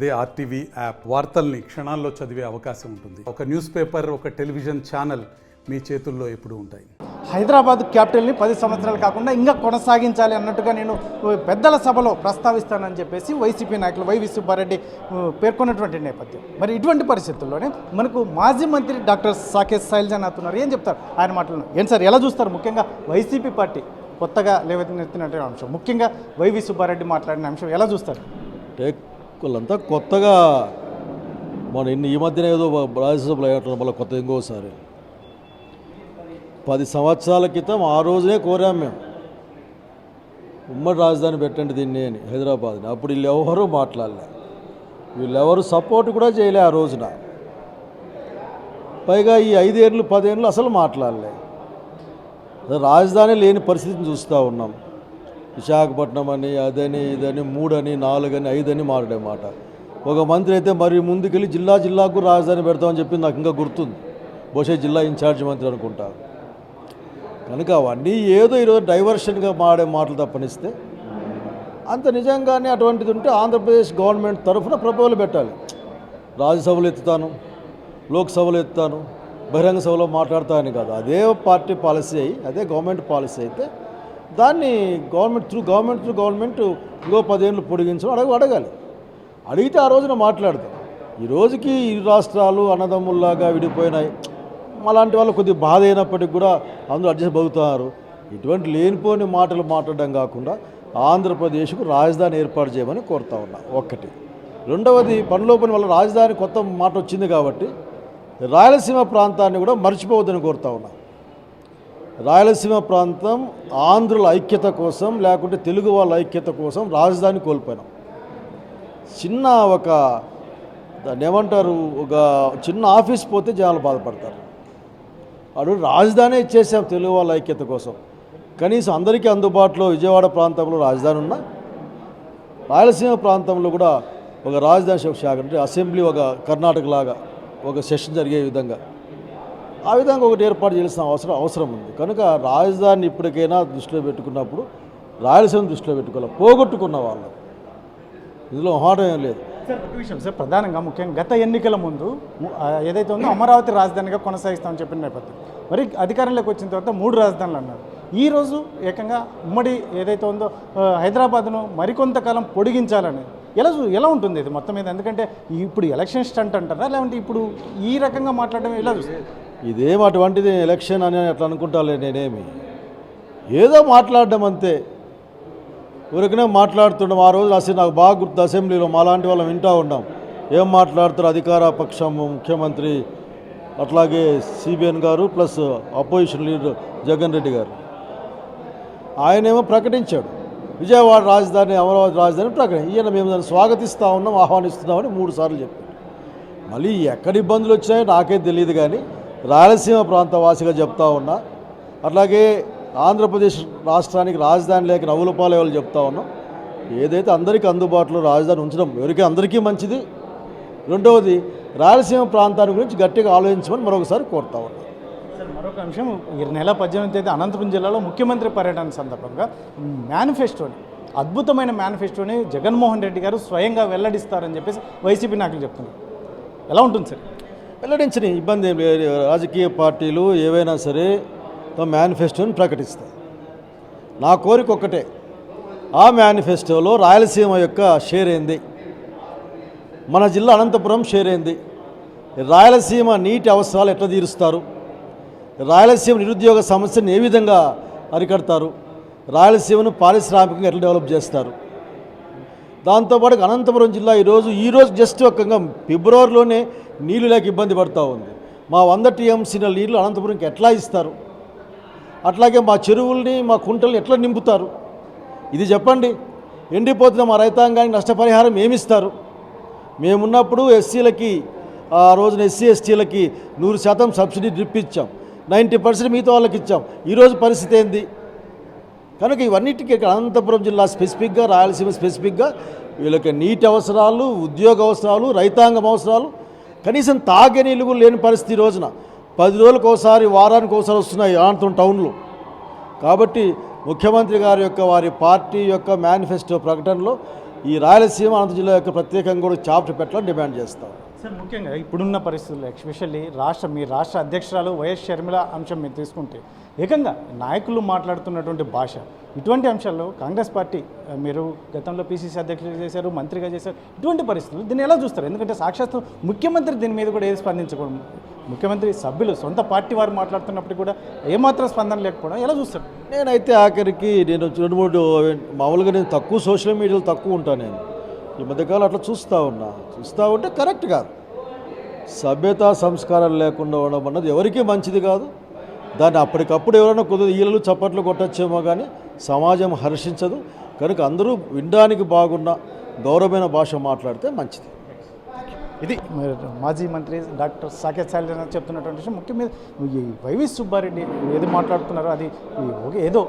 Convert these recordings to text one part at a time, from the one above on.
అదే RTV app వార్తల్ని క్షణాల్లో చదివే అవకాశం ఉంటుంది. ఒక న్యూస్ పేపర్, ఒక టెలివిజన్ ఛానల్ మీ చేతుల్లో ఎప్పుడూ ఉంటాయి. హైదరాబాద్ క్యాపిటల్ని 10 సంవత్సరాలు కాకుండా ఇంకా కొనసాగించాలి అన్నట్టుగా నేను పెద్దల సభలో ప్రస్తావిస్తానని చెప్పేసి వైసీపీ నాయకులు వైవి సుబ్బారెడ్డి పేర్కొన్నటువంటి నేపథ్యం. మరి ఇటువంటి పరిస్థితుల్లోనే మనకు మాజీ మంత్రి డాక్టర్ సాకేత్ శైలజానాథ్ ఉన్నారు. ఏం చెప్తారు ఆయన మాటలను? ఏంటి సార్, ఎలా చూస్తారు? ముఖ్యంగా వైసీపీ పార్టీ కొత్తగా లేవనెత్తినటువంటి అంశం, ముఖ్యంగా వైవి సుబ్బారెడ్డి మాట్లాడిన అంశం ఎలా చూస్తారు? వాళ్ళంతా కొత్తగా ఈ మధ్యన ఏదో రాజ్యసభలో అయ్యట్లేదు, మళ్ళీ కొత్త ఇంకోసారి 10 సంవత్సరాల క్రితం ఆ రోజునే కోరాం మేము, ఉమ్మడి రాజధాని పెట్టండి దీన్ని అని హైదరాబాద్ని. అప్పుడు వీళ్ళెవరూ మాట్లాడలే, వీళ్ళెవరు సపోర్ట్ కూడా చేయలే ఆ రోజున. పైగా ఈ 5 ఏళ్ళు 10 ఏళ్ళు అసలు మాట్లాడలే. రాజధాని లేని పరిస్థితిని చూస్తూ ఉన్నాం. విశాఖపట్నం అని, అదని, ఇదని, 3 అని, 4 అని, 5 అని మాట్లాడే మాట. ఒక మంత్రి అయితే మరి ముందుకెళ్ళి జిల్లాకు రాజధాని పెడతామని చెప్పి నాకు ఇంకా గుర్తుంది. బహుశా జిల్లా ఇన్ఛార్జ్ మంత్రి అనుకుంటా. కనుక అవన్నీ ఏదో ఈరోజు డైవర్షన్గా మాడే మాటలు తప్పనిస్తే, అంత నిజంగానే అటువంటిది ఉంటే ఆంధ్రప్రదేశ్ గవర్నమెంట్ తరఫున ప్రపోజల్ పెట్టాలి. రాజ్యసభలో ఎత్తుతాను, లోక్సభలో ఎత్తుతాను, బహిరంగ సభలో మాట్లాడతానని కాదు. అదే పార్టీ పాలసీ అయ్యి, అదే గవర్నమెంట్ పాలసీ అయితే దాన్ని గవర్నమెంట్ త్రూ గవర్నమెంట్ ఇంకో 10 ఏళ్ళు పొడిగించడం అడగాలి. అడిగితే ఆ రోజున మాట్లాడతాం. ఈ రోజుకి ఈ రాష్ట్రాలు అన్నదమ్ముల్లాగా విడిపోయినాయి. అలాంటి వాళ్ళు కొద్దిగా బాధ అయినప్పటికీ కూడా అందరూ అడ్జస్ట్ అవుతున్నారు. ఇటువంటి లేనిపోని మాటలు మాట్లాడడం కాకుండా ఆంధ్రప్రదేశ్కు రాజధాని ఏర్పాటు చేయమని కోరుతా ఉన్నా. ఒకటి. రెండవది, పనిలో పని వల్ల రాజధాని కొత్త మాట వచ్చింది కాబట్టి రాయలసీమ ప్రాంతాన్ని కూడా మర్చిపోవద్దని కోరుతా ఉన్నా. రాయలసీమ ప్రాంతం ఆంధ్రుల ఐక్యత కోసం, లేకుంటే తెలుగు వాళ్ళ ఐక్యత కోసం రాజధాని కోల్పోయినాం. చిన్న దాన్ని ఏమంటారు, ఒక చిన్న ఆఫీస్ పోతే జనాలు బాధపడతారు. అడు రాజధాని ఇచ్చేసాం తెలుగు వాళ్ళ ఐక్యత కోసం. కనీసం అందరికీ అందుబాటులో విజయవాడ ప్రాంతంలో రాజధాని ఉన్నా, రాయలసీమ ప్రాంతంలో కూడా ఒక రాజధాని శాఖ అంటే అసెంబ్లీ, ఒక కర్ణాటక లాగా ఒక సెషన్ జరిగే విధంగా, ఆ విధంగా ఒకటి ఏర్పాటు చేయాల్సిన అవసరం ఉంది. కనుక రాజధానిని ఇప్పటికైనా దృష్టిలో పెట్టుకున్నప్పుడు రాయలసీమ దృష్టిలో పెట్టుకోవాలి. పోగొట్టుకున్న వాళ్ళు ఇందులో హాటం ఏం లేదు. సార్, ఒక విషయం సార్, ప్రధానంగా ముఖ్యంగా గత ఎన్నికల ముందు ఏదైతే ఉందో అమరావతి రాజధానిగా కొనసాగిస్తామని చెప్పిన నేపథ్యం, మరి అధికారంలోకి వచ్చిన తర్వాత 3 రాజధానులు అన్నారు. ఈరోజు ఏకంగా ఉమ్మడి ఏదైతే ఉందో హైదరాబాద్ను మరికొంతకాలం పొడిగించాలని ఎలా ఉంటుంది ఇది మొత్తం మీద? ఎందుకంటే ఇప్పుడు ఎలక్షన్ స్టంట్ అంటారా, లేదంటే ఇప్పుడు ఈ రకంగా మాట్లాడడం ఎలా చూస్తారు? ఇదేం అటువంటిది ఎలక్షన్ అని అట్లా అనుకుంటాలే. నేనేమి ఏదో మాట్లాడడం అంతే, ఊరికనే మాట్లాడుతున్నాం. ఆ రోజు అసలు నాకు బాగా గుర్తు, అసెంబ్లీలో మాలాంటి వాళ్ళం వింటూ ఉన్నాం. ఏం మాట్లాడుతారు అధికార పక్షం ముఖ్యమంత్రి, అట్లాగే సిబిఎన్ గారు plus opposition leader Jagan Reddy గారు. ఆయనేమో ప్రకటించాడు విజయవాడ రాజధాని, అమరావతి రాజధాని ప్రకటన. ఈయన మేము దాన్ని స్వాగతిస్తూ ఉన్నాం, ఆహ్వానిస్తున్నామని 3 సార్లు చెప్పాడు. మళ్ళీ ఎక్కడ ఇబ్బందులు వచ్చాయో నాకేం తెలియదు, కానీ రాయలసీమ ప్రాంత వాసిగా చెప్తా ఉన్నా. అట్లాగే ఆంధ్రప్రదేశ్ రాష్ట్రానికి రాజధాని లేక నవ్వులపాలే వాళ్ళు చెప్తా ఉన్నాం. ఏదైతే అందరికీ అందుబాటులో రాజధాని ఉంచడం ఎవరికి అందరికీ మంచిది. రెండవది, రాయలసీమ ప్రాంతాన్ని గురించి గట్టిగా ఆలోచించమని మరొకసారి కోరుతా ఉన్నాం. సార్, మరొక అంశం, ఈ నెల 18వ తేదీ అనంతపురం జిల్లాలో ముఖ్యమంత్రి పర్యటన సందర్భంగా మేనిఫెస్టోని, అద్భుతమైన మేనిఫెస్టోని జగన్మోహన్ రెడ్డి గారు స్వయంగా వెల్లడిస్తారని చెప్పేసి వైసీపీ నాయకులు చెప్తున్నారు. ఎలా ఉంటుంది సార్? వెల్లడించని ఇబ్బంది ఏం లేదు. రాజకీయ పార్టీలు ఏవైనా సరే తమ మేనిఫెస్టోని ప్రకటిస్తాయి. నా కోరిక ఒక్కటే, ఆ మేనిఫెస్టోలో రాయలసీమ యొక్క షేర్ ఏంది, మన జిల్లా అనంతపురం షేర్ ఏంది, రాయలసీమ నీటి అవసరాలు ఎట్లా తీరుస్తారు, రాయలసీమ నిరుద్యోగ సమస్యను ఏ విధంగా అరికడతారు, రాయలసీమను పారిశ్రామికంగా ఎట్లా డెవలప్ చేస్తారు. దాంతోపాటు అనంతపురం జిల్లా ఈరోజు జస్ట్ ఫిబ్రవరిలోనే నీళ్ళు లేక ఇబ్బంది పడుతూ ఉంది. మా 100 టీఎంసీల నీళ్ళు అనంతపురంకి ఎట్లా ఇస్తారు, అట్లాగే మా చెరువుల్ని, మా కుంటల్ని ఎట్లా నింపుతారు, ఇది చెప్పండి. ఎండిపోతున్న మా రైతాంగానికి నష్టపరిహారం ఏమిస్తారు? మేమున్నప్పుడు ఎస్సీలకి, ఆ రోజున ఎస్సీ ఎస్టీలకి 100% సబ్సిడీ డ్రిప్ ఇచ్చాం, 90% మిగతా వాళ్ళకి ఇచ్చాం. ఈరోజు పరిస్థితి ఏంది? కనుక ఇవన్నిటికీ అనంతపురం జిల్లా స్పెసిఫిక్గా, రాయలసీమ స్పెసిఫిక్గా వీళ్ళకి నీటి అవసరాలు, ఉద్యోగ అవసరాలు, రైతాంగం అవసరాలు, కనీసం తాగే నీళ్ళు కూడా లేని పరిస్థితి రోజున 10 రోజులకు ఒకసారి, వారానికి ఒకసారి వస్తున్నాయి అనంతపురం టౌన్లో. కాబట్టి ముఖ్యమంత్రి గారి యొక్క వారి పార్టీ యొక్క మేనిఫెస్టో ప్రకటనలో ఈ రాయలసీమ అనంత జిల్లా యొక్క ప్రత్యేకంగా కూడా చాప్టర్ పెట్టాలని డిమాండ్ చేస్తాం. సార్ ముఖ్యంగా ఇప్పుడున్న పరిస్థితుల్లో ఎస్పెషల్లీ మీ రాష్ట్ర అధ్యక్షురాలు వైఎస్ షర్మిల అంశం మీరు తీసుకుంటే ఏకంగా నాయకులు మాట్లాడుతున్నటువంటి భాష ఇటువంటి అంశాల్లో కాంగ్రెస్ పార్టీ మీరు గతంలో పీసీసీ అధ్యక్షులు చేశారు, మంత్రిగా చేశారు. ఇటువంటి పరిస్థితులు దీన్ని ఎలా చూస్తారు? ఎందుకంటే సాక్షాత్తు ముఖ్యమంత్రి దీని మీద కూడా ఏది స్పందించకూడదు, ముఖ్యమంత్రి సభ్యులు సొంత పార్టీ వారు మాట్లాడుతున్నప్పుడు కూడా ఏమాత్రం స్పందన లేకపోవడం ఎలా చూస్తారు? నేనైతే ఆఖరికి నేను 2-3 మామూలుగా నేను తక్కువ సోషల్ మీడియాలో తక్కువ ఉంటాను. నేను ఈ మధ్యకాలం అట్లా చూస్తూ ఉంటే కరెక్ట్ కాదు. సభ్యత సంస్కారాలు లేకుండా ఉండడం అన్నది ఎవరికీ మంచిది కాదు. దాన్ని అప్పటికప్పుడు ఎవరైనా కొద్దిగా ఈలలు చప్పట్లు కొట్టచ్చేమో కానీ సమాజం హర్షించదు. కనుక అందరూ వినడానికి బాగున్న గౌరవమైన భాష మాట్లాడితే మంచిది. ఇది మాజీ మంత్రి డాక్టర్ సాకేత్ శైలజ చెప్తున్నటువంటి విషయం. ముఖ్యంగా ఈ వైవి సుబ్బారెడ్డి ఏది మాట్లాడుతున్నారో అది ఏదో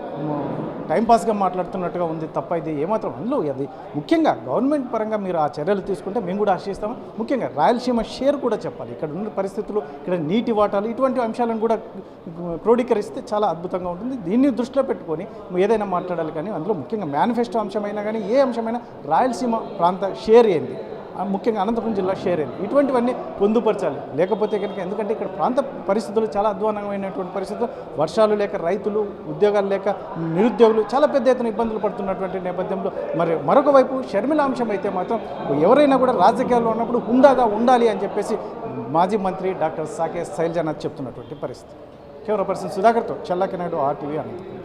టైంపాస్గా మాట్లాడుతున్నట్టుగా ఉంది తప్ప ఇది ఏమాత్రం అందులో అది ముఖ్యంగా గవర్నమెంట్ పరంగా మీరు ఆ చర్యలు తీసుకుంటే మేము కూడా ఆశిస్తాము. ముఖ్యంగా రాయలసీమ షేర్ కూడా చెప్పాలి. ఇక్కడ ఉన్న పరిస్థితులు, ఇక్కడ నీటి వాటాలు, ఇటువంటి అంశాలను కూడా క్రోడీకరిస్తే చాలా అద్భుతంగా ఉంటుంది. దీన్ని దృష్టిలో పెట్టుకొని ఏదైనా మాట్లాడాలి. కానీ అందులో ముఖ్యంగా మేనిఫెస్టో అంశమైనా కానీ ఏ అంశమైనా రాయలసీమ ప్రాంత షేర్ ఏంది, ముఖ్యంగా అనంతపురం జిల్లా షేర్ అయింది, ఇటువంటివన్నీ పొందుపరచాలి. లేకపోతే కనుక ఎందుకంటే ఇక్కడ ప్రాంత పరిస్థితులు చాలా అధ్వాన్నమైనటువంటి పరిస్థితులు, వర్షాలు లేక రైతులు, ఉద్యోగాలు లేక నిరుద్యోగులు చాలా పెద్ద ఎత్తున ఇబ్బందులు పడుతున్నటువంటి నేపథ్యంలో మరొక వైపు షర్మిల అంశం అయితే మాత్రం ఎవరైనా కూడా రాజకీయాల్లో ఉన్నప్పుడు హుందాగా ఉండాలి అని చెప్పేసి మాజీ మంత్రి డాక్టర్ సాకేత్ శైలజ చెప్తున్నటువంటి పరిస్థితి. కెమెరా పర్సన్ సుధాకర్తో చల్లాకి నాయుడు, RTV అనంతపురం.